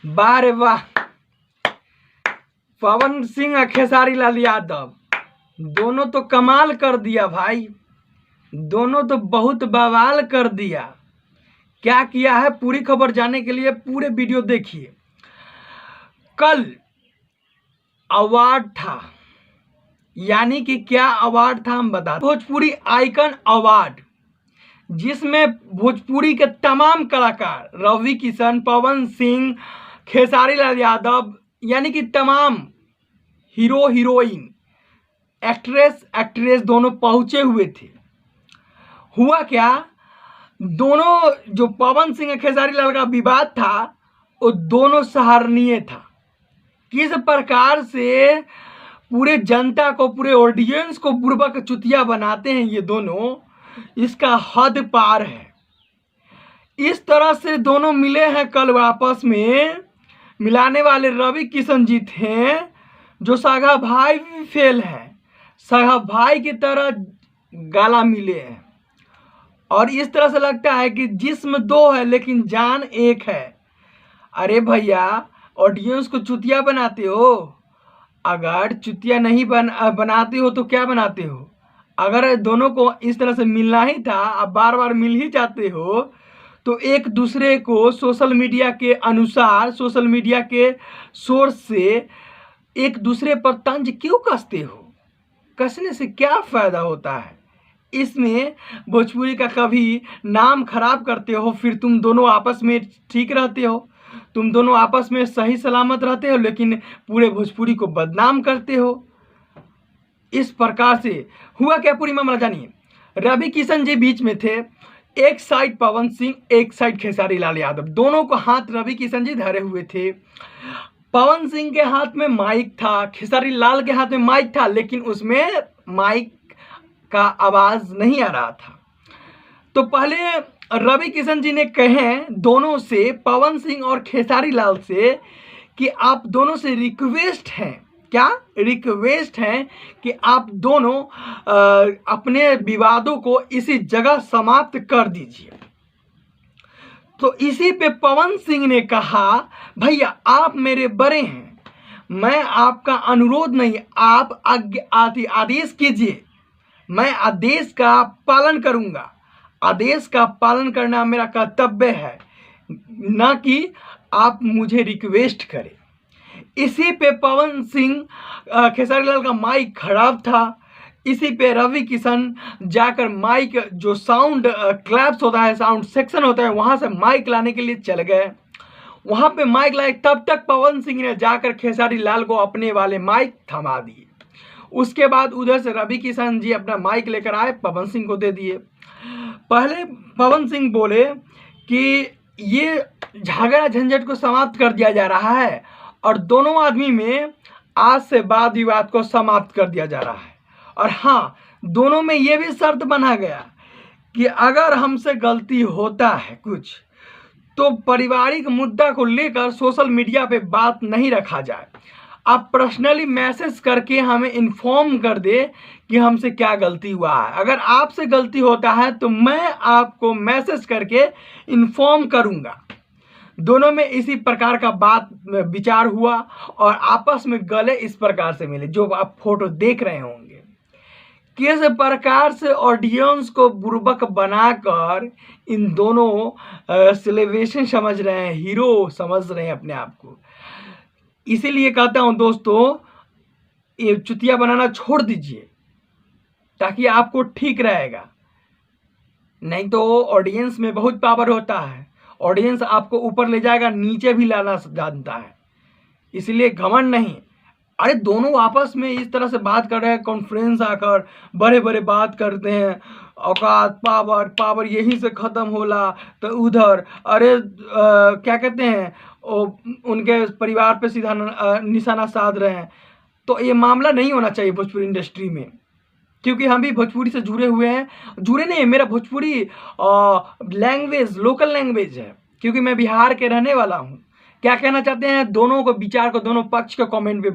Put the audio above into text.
वाह रे वाह। पवन सिंह और खेसारी लाल यादव दोनों तो कमाल कर दिया भाई, दोनों तो बहुत बवाल कर दिया। क्या किया है पूरी खबर जानने के लिए पूरे वीडियो देखिए। कल अवार्ड था, यानी कि क्या अवार्ड था हम बता, भोजपुरी आइकन अवार्ड, जिसमें भोजपुरी के तमाम कलाकार रवि किशन, पवन सिंह, खेसारी लाल यादव, यानी कि तमाम हीरो हीरोइन, एक्ट्रेस दोनों पहुंचे हुए थे। हुआ क्या, दोनों जो पवन सिंह और खेसारी लाल का विवाद था वो दोनों सराहनीय था। किस प्रकार से पूरे जनता को, पूरे ऑडियंस को बुर्बक चुतिया बनाते हैं ये दोनों, इसका हद पार है। इस तरह से दोनों मिले हैं कल आपस में। मिलाने वाले रवि किशन जी थे, जो सगा भाई भी फेल है, सगा भाई की तरह गाला मिले हैं। और इस तरह से लगता है कि जिस्म दो है लेकिन जान एक है। अरे भैया, ऑडियंस को चुतिया बनाते हो? अगर चुतिया नहीं बनाते हो तो क्या बनाते हो? अगर दोनों को इस तरह से मिलना ही था, अब बार बार मिल ही जाते हो, तो एक दूसरे को सोशल मीडिया के अनुसार, सोशल मीडिया के सोर्स से एक दूसरे पर तंज क्यों कसते हो? कसने से क्या फायदा होता है? इसमें भोजपुरी का कभी नाम खराब करते हो, फिर तुम दोनों आपस में ठीक रहते हो, तुम दोनों आपस में सही सलामत रहते हो, लेकिन पूरे भोजपुरी को बदनाम करते हो। इस प्रकार से हुआ क्या पूरी मामला जानिए। रवि किशन जी बीच में थे, एक साइड पवन सिंह, एक साइड खेसारी लाल यादव, दोनों को हाथ रवि किशन जी धरे हुए थे। पवन सिंह के हाथ में माइक था, खेसारी लाल के हाथ में माइक था, लेकिन उसमें माइक का आवाज नहीं आ रहा था। तो पहले रवि किशन जी ने कहे दोनों से, पवन सिंह और खेसारी लाल से, कि आप दोनों से रिक्वेस्ट है, क्या रिक्वेस्ट है कि आप दोनों अपने विवादों को इसी जगह समाप्त कर दीजिए। तो इसी पे पवन सिंह ने कहा, भैया आप मेरे बड़े हैं, मैं आपका अनुरोध नहीं, आप आदेश कीजिए, मैं आदेश का पालन करूंगा। आदेश का पालन करना मेरा कर्तव्य है, ना कि आप मुझे रिक्वेस्ट करें। इसी पे पवन सिंह, खेसारी लाल का माइक खराब था, इसी पे रवि किशन जाकर माइक, जो साउंड क्लैप्स होता है, साउंड सेक्शन होता है, वहां से माइक लाने के लिए चल गए। वहां पे माइक लाए, तब तक पवन सिंह ने जाकर खेसारी लाल को अपने वाले माइक थमा दिए। उसके बाद उधर से रवि किशन जी अपना माइक लेकर आए, पवन सिंह को दे दिए। पहले पवन सिंह बोले कि ये झगड़ा झंझट को समाप्त कर दिया जा रहा है और दोनों आदमी में आज से वाद विवाद को समाप्त कर दिया जा रहा है। और हाँ, दोनों में ये भी शर्त बना गया कि अगर हमसे गलती होता है कुछ, तो पारिवारिक मुद्दा को लेकर सोशल मीडिया पे बात नहीं रखा जाए। आप पर्सनली मैसेज करके हमें इन्फॉर्म कर दे कि हमसे क्या गलती हुआ है। अगर आपसे गलती होता है तो मैं आपको मैसेज करके इन्फॉर्म करूंगा। दोनों में इसी प्रकार का बात विचार हुआ और आपस में गले इस प्रकार से मिले, जो आप फोटो देख रहे होंगे। किस प्रकार से ऑडियंस को बुर्बक बनाकर इन दोनों सेलिब्रेशन समझ रहे हैं, हीरो समझ रहे हैं अपने आप को। इसीलिए कहता हूं दोस्तों, ये चुतिया बनाना छोड़ दीजिए, ताकि आपको ठीक रहेगा। नहीं तो ऑडियंस में बहुत पावर होता है, ऑडियंस आपको ऊपर ले जाएगा, नीचे भी लाना जानता है। इसलिए घमंड नहीं। अरे दोनों आपस में इस तरह से बात कर रहे हैं, कॉन्फ्रेंस आकर बड़े बड़े बात करते हैं, औकात, पावर, पावर यहीं से खत्म होला तो उधर, अरे क्या कहते हैं, उनके परिवार पे सीधा निशाना साध रहे हैं। तो ये मामला नहीं होना चाहिए भोजपुरी इंडस्ट्री में, क्योंकि हम भी भोजपुरी से जुड़े हुए हैं। जुड़े नहीं, मेरा भोजपुरी लैंग्वेज लोकल लैंग्वेज है, क्योंकि मैं बिहार के रहने वाला हूँ। क्या कहना चाहते हैं, दोनों को विचार को, दोनों पक्ष को कमेंट में